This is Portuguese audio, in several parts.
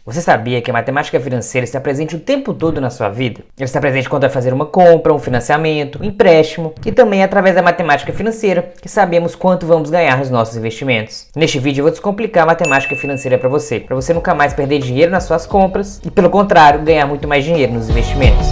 Você sabia que a matemática financeira está presente o tempo todo na sua vida? Ela está presente quando vai fazer uma compra, um financiamento, um empréstimo e também através da matemática financeira que sabemos quanto vamos ganhar nos nossos investimentos. Neste vídeo eu vou descomplicar a matemática financeira para você nunca mais perder dinheiro nas suas compras e, pelo contrário, ganhar muito mais dinheiro nos investimentos.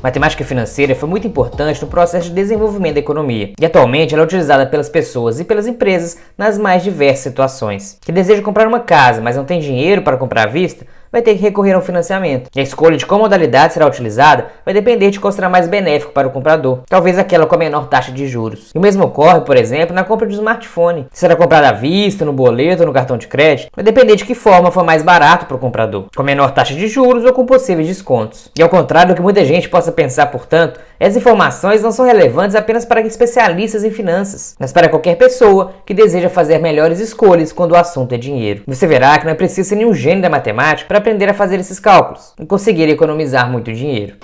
Matemática financeira foi muito importante no processo de desenvolvimento da economia e atualmente ela é utilizada pelas pessoas e pelas empresas nas mais diversas situações. Quem deseja comprar uma casa, mas não tem dinheiro para comprar à vista, vai ter que recorrer ao financiamento. E a escolha de qual modalidade será utilizada vai depender de qual será mais benéfico para o comprador, talvez aquela com a menor taxa de juros. E o mesmo ocorre, por exemplo, na compra de um smartphone. Se será comprado à vista, no boleto ou no cartão de crédito, vai depender de que forma for mais barato para o comprador, com a menor taxa de juros ou com possíveis descontos. E ao contrário do que muita gente possa pensar, portanto, essas informações não são relevantes apenas para especialistas em finanças, mas para qualquer pessoa que deseja fazer melhores escolhas quando o assunto é dinheiro. Você verá que não é preciso ser nenhum gênio da matemática para aprender a fazer esses cálculos e conseguir economizar muito dinheiro.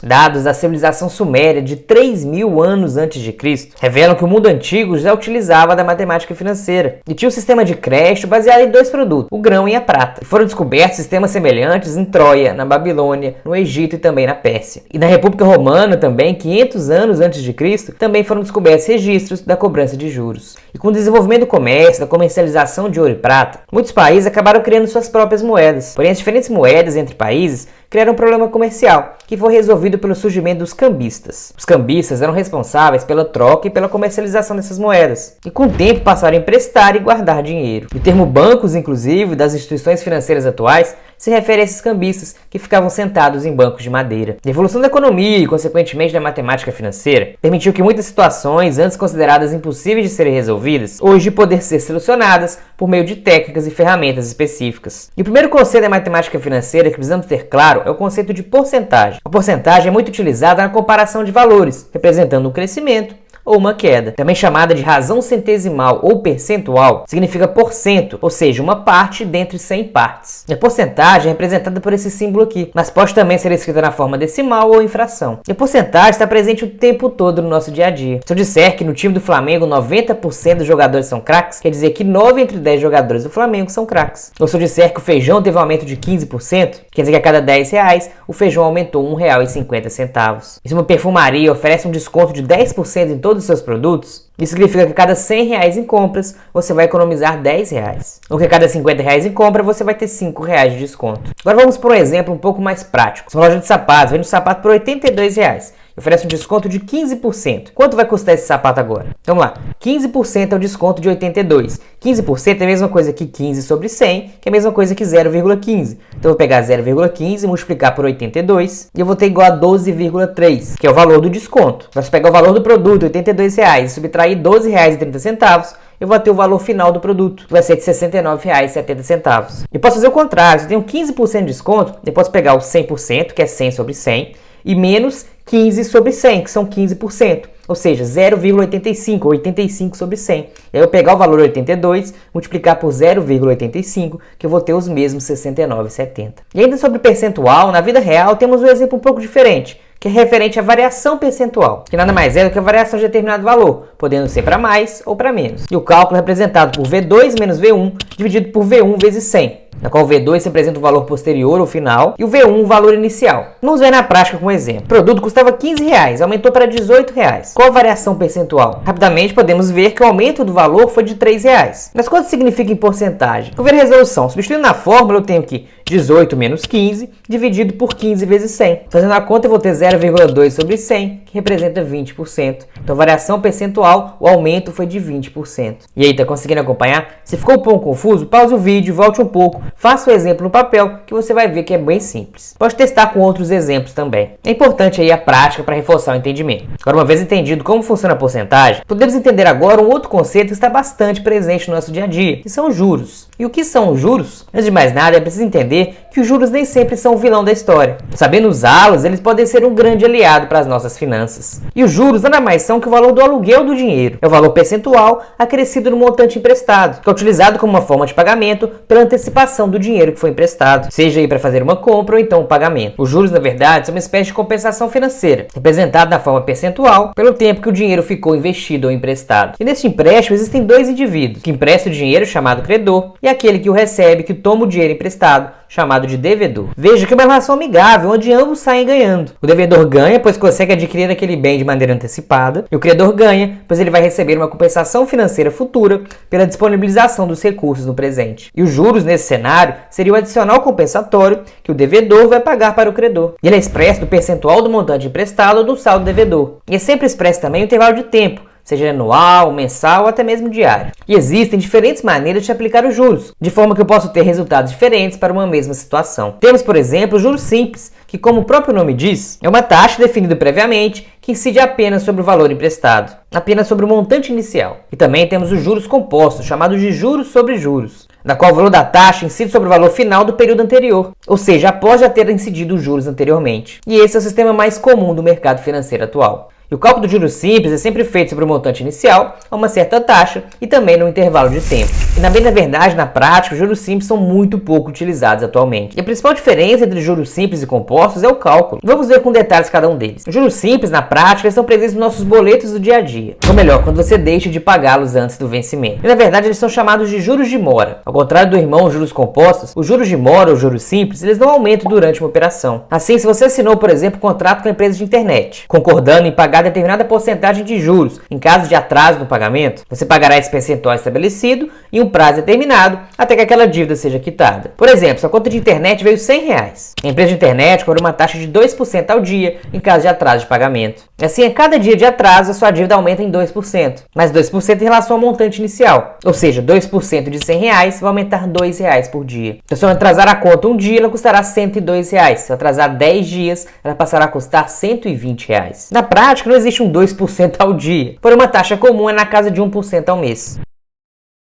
Dados da civilização suméria de 3.000 anos antes de Cristo revelam que o mundo antigo já utilizava da matemática financeira e tinha um sistema de crédito baseado em dois produtos, o grão e a prata. E foram descobertos sistemas semelhantes em Troia, na Babilônia, no Egito e também na Pérsia. E na República Romana também, 500 anos antes de Cristo, também foram descobertos registros da cobrança de juros. E com o desenvolvimento do comércio, da comercialização de ouro e prata, muitos países acabaram criando suas próprias moedas. Porém, as diferentes moedas entre países criaram um problema comercial, que foi resolvido pelo surgimento dos cambistas. Os cambistas eram responsáveis pela troca e pela comercialização dessas moedas, e com o tempo passaram a emprestar e guardar dinheiro. O termo bancos, inclusive, das instituições financeiras atuais, se refere a esses cambistas que ficavam sentados em bancos de madeira. A evolução da economia e, consequentemente, da matemática financeira permitiu que muitas situações, antes consideradas impossíveis de serem resolvidas, hoje poder ser solucionadas por meio de técnicas e ferramentas específicas. E o primeiro conceito da matemática financeira que precisamos ter claro é o conceito de porcentagem. A porcentagem é muito utilizada na comparação de valores, representando um crescimento ou uma queda. Também chamada de razão centesimal ou percentual, significa porcento, ou seja, uma parte dentre 100 partes. E a porcentagem é representada por esse símbolo aqui, mas pode também ser escrita na forma decimal ou em fração. E a porcentagem está presente o tempo todo no nosso dia a dia. Se eu disser que no time do Flamengo 90% dos jogadores são craques, quer dizer que 9 entre 10 jogadores do Flamengo são craques. Ou se eu disser que o feijão teve um aumento de 15%, quer dizer que a cada 10 reais o feijão aumentou R$ 1,50. E se uma perfumaria oferece um desconto de 10% em todos os seus produtos, isso significa que a cada 100 reais em compras, você vai economizar 10 reais. Ou que a cada 50 reais em compra, você vai ter 5 reais de desconto. Agora vamos por um exemplo um pouco mais prático. Se uma loja de sapatos vende um sapato por 82 reais e oferece um desconto de 15%. Quanto vai custar esse sapato agora? Vamos lá. 15% é o desconto de 82. 15% é a mesma coisa que 15 sobre 100, que é a mesma coisa que 0,15. Então eu vou pegar 0,15 e multiplicar por 82 e eu vou ter igual a 12,3, que é o valor do desconto. Então, se pegar o valor do produto, 82 reais, e subtrair R$ 12,30, eu vou ter o valor final do produto, que vai ser de R$ 69,70. E posso fazer o contrário. Se eu tenho 15% de desconto, eu posso pegar o 100%, que é 100 sobre 100, e menos 15 sobre 100, que são 15%. Ou seja, 0,85, 85 sobre 100. E aí eu pegar o valor 82, multiplicar por 0,85, que eu vou ter os mesmos 69,70. E ainda sobre percentual, na vida real temos um exemplo um pouco diferente, que é referente à variação percentual, que nada mais é do que a variação de determinado valor, podendo ser para mais ou para menos. E o cálculo é representado por V2 menos V1, dividido por V1 vezes 100. Na qual o V2 representa o valor posterior ou final e o V1 o valor inicial. Vamos ver na prática com um exemplo. O produto custava 15 reais, aumentou para 18 reais. Qual a variação percentual? Rapidamente podemos ver que o aumento do valor foi de 3 reais. Mas quanto significa em porcentagem? Vou ver a resolução. Substituindo na fórmula eu tenho que 18 menos 15 dividido por 15 vezes 100. Fazendo a conta eu vou ter 0,2 sobre 100, que representa 20%. Então variação percentual, o aumento foi de 20%. E aí, tá conseguindo acompanhar? Se ficou um pouco confuso, pause o vídeo, volte um pouco, faça o exemplo no papel que você vai ver que é bem simples. Pode testar com outros exemplos também. É importante aí a prática para reforçar o entendimento. Agora, uma vez entendido como funciona a porcentagem, podemos entender agora um outro conceito que está bastante presente no nosso dia a dia, que são os juros. E o que são os juros? Antes de mais nada, é preciso entender que os juros nem sempre são o vilão da história. Sabendo usá-los, eles podem ser um grande aliado para as nossas finanças. E os juros nada mais são que o valor do aluguel do dinheiro. É o valor percentual acrescido no montante emprestado, que é utilizado como uma forma de pagamento pela antecipação inflação do dinheiro que foi emprestado, seja aí para fazer uma compra ou então um pagamento. Os juros, na verdade, são uma espécie de compensação financeira, representada na forma percentual pelo tempo que o dinheiro ficou investido ou emprestado. E nesse empréstimo existem dois indivíduos, que empresta o dinheiro, chamado credor, e aquele que o recebe, que toma o dinheiro emprestado, chamado de devedor. Veja que é uma relação amigável, onde ambos saem ganhando. O devedor ganha, pois consegue adquirir aquele bem de maneira antecipada, e o credor ganha, pois ele vai receber uma compensação financeira futura pela disponibilização dos recursos no presente. E os juros, nesse cenário, seria o adicional compensatório que o devedor vai pagar para o credor. E ele é expresso do percentual do montante emprestado ou do saldo devedor. E é sempre expresso também o intervalo de tempo, seja anual, mensal ou até mesmo diário. E existem diferentes maneiras de aplicar os juros, de forma que eu posso ter resultados diferentes para uma mesma situação. Temos, por exemplo, o juros simples, que, como o próprio nome diz, é uma taxa definida previamente que incide apenas sobre o valor emprestado, apenas sobre o montante inicial. E também temos os juros compostos, chamados de juros sobre juros, na qual o valor da taxa incide sobre o valor final do período anterior, ou seja, após já ter incidido os juros anteriormente. E esse é o sistema mais comum do mercado financeiro atual. E o cálculo do juros simples é sempre feito sobre o montante inicial, a uma certa taxa e também no intervalo de tempo. E na verdade, na prática, os juros simples são muito pouco utilizados atualmente. E a principal diferença entre juros simples e compostos é o cálculo. Vamos ver com detalhes cada um deles. Os juros simples, na prática, estão presentes nos nossos boletos do dia a dia. Ou melhor, quando você deixa de pagá-los antes do vencimento. E na verdade, eles são chamados de juros de mora. Ao contrário do irmão juros compostos, os juros de mora ou juros simples, eles não aumentam durante uma operação. Assim, se você assinou, por exemplo, um contrato com a empresa de internet, concordando em pagar determinada porcentagem de juros em caso de atraso no pagamento, você pagará esse percentual estabelecido em um prazo determinado até que aquela dívida seja quitada. Por exemplo, sua conta de internet veio R$100. A empresa de internet cobra uma taxa de 2% ao dia em caso de atraso de pagamento. Assim, a cada dia de atraso, a sua dívida aumenta em 2%, mas 2% em relação ao montante inicial. Ou seja, 2% de R$100 vai aumentar R$2 por dia. Então, se eu atrasar a conta um dia, ela custará R$102. Se eu atrasar 10 dias, ela passará a custar R$120. Na prática, não existe um 2% ao dia, porém uma taxa comum é na casa de 1% ao mês.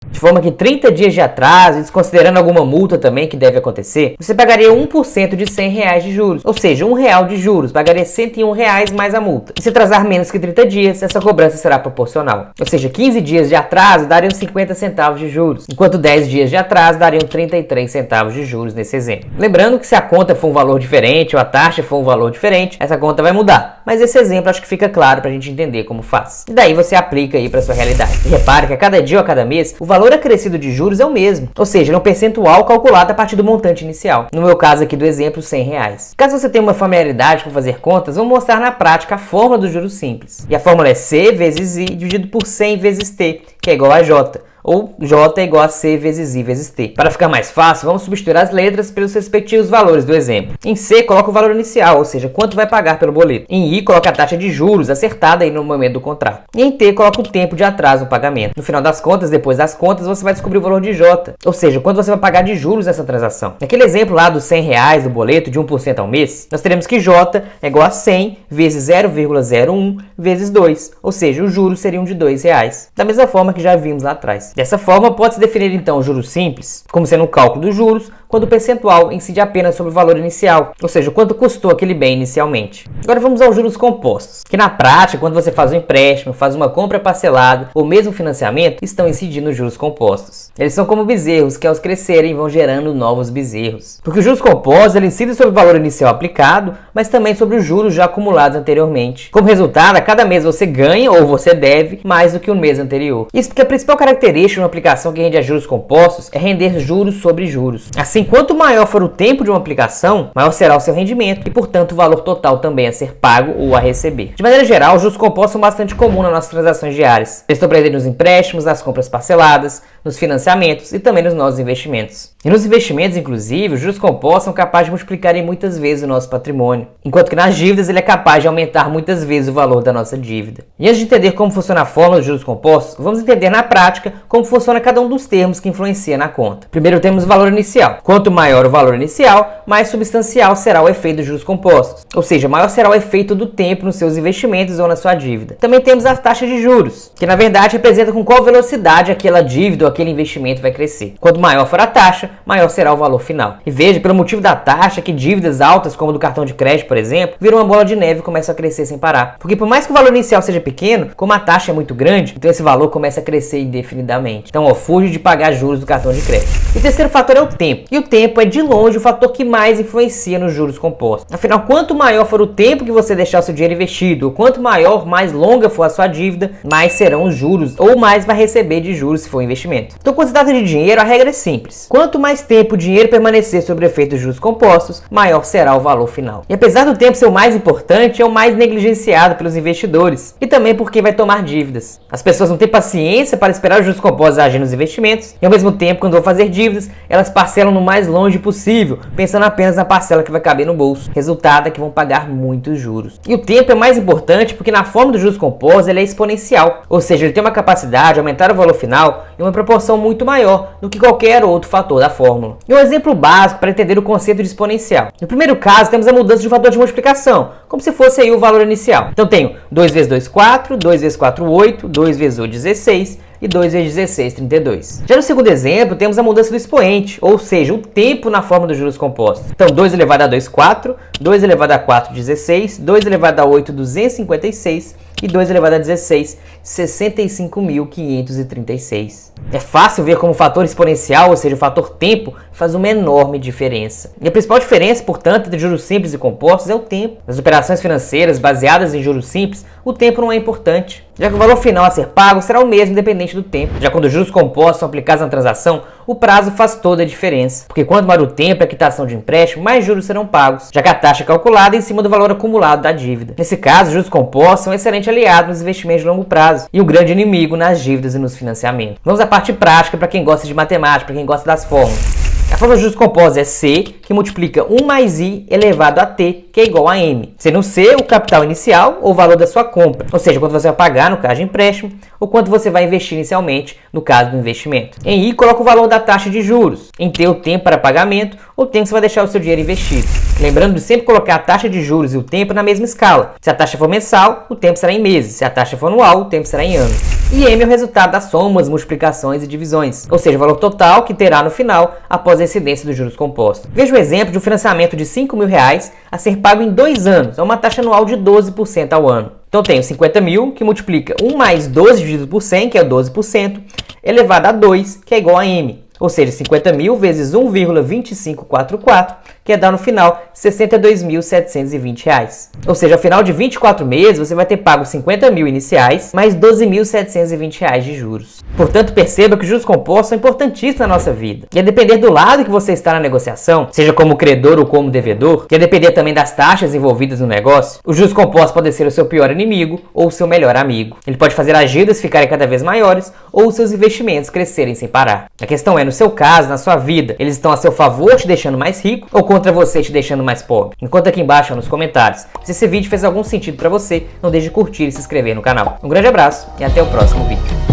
De forma que 30 dias de atraso, e desconsiderando alguma multa também que deve acontecer, você pagaria 1% de R$100 de juros, ou seja, R$1 de juros, pagaria R$101 mais a multa. E se atrasar menos que 30 dias, essa cobrança será proporcional. Ou seja, 15 dias de atraso dariam 50 centavos de juros, enquanto 10 dias de atraso dariam 33 centavos de juros nesse exemplo. Lembrando que se a conta for um valor diferente ou a taxa for um valor diferente, essa conta vai mudar. Mas esse exemplo acho que fica claro para a gente entender como faz. E daí você aplica aí para sua realidade. E repare que a cada dia ou a cada mês, o valor acrescido de juros é o mesmo, ou seja, é um percentual calculado a partir do montante inicial. No meu caso aqui do exemplo, R$100. Caso você tenha uma familiaridade com fazer contas, vamos mostrar na prática a fórmula dos juros simples. E a fórmula é C vezes I dividido por 100 vezes T, que é igual a J. Ou J é igual a C vezes I vezes T. Para ficar mais fácil, vamos substituir as letras pelos respectivos valores do exemplo. Em C, coloca o valor inicial, ou seja, quanto vai pagar pelo boleto. Em I, coloca a taxa de juros acertada aí no momento do contrato. E em T, coloca o tempo de atraso no pagamento. No final das contas, depois das contas, você vai descobrir o valor de J, ou seja, quanto você vai pagar de juros nessa transação. Naquele exemplo lá dos R$100 do boleto de 1% ao mês, nós teremos que J é igual a 100 vezes 0,01 vezes 2, ou seja, os juros seriam de R$2, da mesma forma que já vimos lá atrás. Dessa forma, pode-se definir então o juros simples como sendo um cálculo dos juros quando o percentual incide apenas sobre o valor inicial, ou seja, quanto custou aquele bem inicialmente. Agora vamos aos juros compostos, que na prática, quando você faz um empréstimo, faz uma compra parcelada ou mesmo financiamento, estão incidindo os juros compostos. Eles são como bezerros que, ao crescerem, vão gerando novos bezerros. Porque os juros compostos eles incidem sobre o valor inicial aplicado, mas também sobre os juros já acumulados anteriormente. Como resultado, a cada mês você ganha ou você deve mais do que o mês anterior. Isso porque a principal característica de uma aplicação que rende a juros compostos é render juros sobre juros. Assim, quanto maior for o tempo de uma aplicação, maior será o seu rendimento e, portanto, o valor total também a ser pago ou a receber. De maneira geral, os juros compostos são bastante comuns nas nossas transações diárias. Eles estão presentes nos empréstimos, nas compras parceladas, nos financiamentos e também nos nossos investimentos. E nos investimentos, inclusive, os juros compostos são capazes de multiplicar muitas vezes o nosso patrimônio, enquanto que nas dívidas ele é capaz de aumentar muitas vezes o valor da nossa dívida. E antes de entender como funciona a fórmula dos juros compostos, vamos entender na prática como funciona cada um dos termos que influencia na conta. Primeiro temos o valor inicial. Quanto maior o valor inicial, mais substancial será o efeito dos juros compostos, ou seja, maior será o efeito do tempo nos seus investimentos ou na sua dívida. Também temos as taxas de juros, que na verdade representa com qual velocidade aquela dívida ou aquele investimento vai crescer. Quanto maior for a taxa, maior será o valor final. E veja, pelo motivo da taxa, que dívidas altas, como do cartão de crédito, por exemplo, viram uma bola de neve e começam a crescer sem parar. Porque por mais que o valor inicial seja pequeno, como a taxa é muito grande, então esse valor começa a crescer indefinidamente. Então, fuge de pagar juros do cartão de crédito. E o terceiro fator é o tempo. E o tempo é de longe o fator que mais influencia nos juros compostos. Afinal, quanto maior for o tempo que você deixar o seu dinheiro investido, ou quanto maior, mais longa for a sua dívida, mais serão os juros, ou mais vai receber de juros se for um investimento. Então, quando se trata de dinheiro, a regra é simples. Quanto mais tempo o dinheiro permanecer sob o efeito dos juros compostos, maior será o valor final. E apesar do tempo ser o mais importante, é o mais negligenciado pelos investidores. E também por quem vai tomar dívidas. As pessoas não têm paciência para esperar os juros compostos agir nos investimentos, e ao mesmo tempo, quando vão fazer dívidas, elas parcelam no mais longe possível, pensando apenas na parcela que vai caber no bolso. Resultado é que vão pagar muitos juros. E o tempo é mais importante porque na forma dos juros compostos ele é exponencial, ou seja, ele tem uma capacidade de aumentar o valor final em uma proporção muito maior do que qualquer outro fator da fórmula. E um exemplo básico para entender o conceito de exponencial. No primeiro caso, temos a mudança de fator de multiplicação, como se fosse aí o valor inicial. Então tenho 2 vezes 2, 4, 2 vezes 4, 8, 2 vezes 8, 16, e 2 vezes 16, 32. Já no segundo exemplo, temos a mudança do expoente, ou seja, o tempo na forma dos juros compostos. Então, 2 elevado a 2, 4, 2 elevado a 4, 16, 2 elevado a 8, 256, e 2 elevado a 16, 65.536. É fácil ver como o fator exponencial, ou seja, o fator tempo, faz uma enorme diferença. E a principal diferença, portanto, entre juros simples e compostos é o tempo. Nas operações financeiras baseadas em juros simples, o tempo não é importante, já que o valor final a ser pago será o mesmo independente do tempo. Já quando os juros compostos são aplicados na transação, o prazo faz toda a diferença, porque quanto maior o tempo e a quitação de empréstimo, mais juros serão pagos, já que a taxa é calculada em cima do valor acumulado da dívida. Nesse caso, os juros compostos são um excelente aliado nos investimentos de longo prazo e um grande inimigo nas dívidas e nos financiamentos. Vamos à parte prática para quem gosta de matemática, para quem gosta das fórmulas. A fórmula de juros compostos é C, que multiplica 1 mais I elevado a T, que é igual a M. Sendo C o capital inicial ou o valor da sua compra, ou seja, quanto você vai pagar no caso de empréstimo, ou quanto você vai investir inicialmente no caso do investimento. Em I, coloca o valor da taxa de juros. Em T, o tempo para pagamento, ou o tempo que você vai deixar o seu dinheiro investido. Lembrando de sempre colocar a taxa de juros e o tempo na mesma escala. Se a taxa for mensal, o tempo será em meses. Se a taxa for anual, o tempo será em anos. E M é o resultado das somas, multiplicações e divisões, ou seja, o valor total que terá no final após a incidência dos juros compostos. Veja o exemplo de um financiamento de R$5.000 a ser pago em 2 anos, a uma taxa anual de 12% ao ano. Então tenho 50 mil, que multiplica 1 mais 12 dividido por 100, que é 12%, elevado a 2, que é igual a M. Ou seja, 50 mil vezes 1,2544, que é dar no final R$ 62.720. Ou seja, ao final de 24 meses, você vai ter pago 50 mil iniciais, mais R$ 12.720 de juros. Portanto, perceba que os juros compostos são importantíssimos na nossa vida. E a depender do lado que você está na negociação, seja como credor ou como devedor, e a depender também das taxas envolvidas no negócio, os juros compostos podem ser o seu pior inimigo ou o seu melhor amigo. Ele pode fazer as dívidas ficarem cada vez maiores ou os seus investimentos crescerem sem parar. A questão é, no seu caso, na sua vida, eles estão a seu favor te deixando mais rico ou contra você te deixando mais pobre? Conta aqui embaixo nos comentários. Se esse vídeo fez algum sentido para você, não deixe de curtir e se inscrever no canal. Um grande abraço e até o próximo vídeo.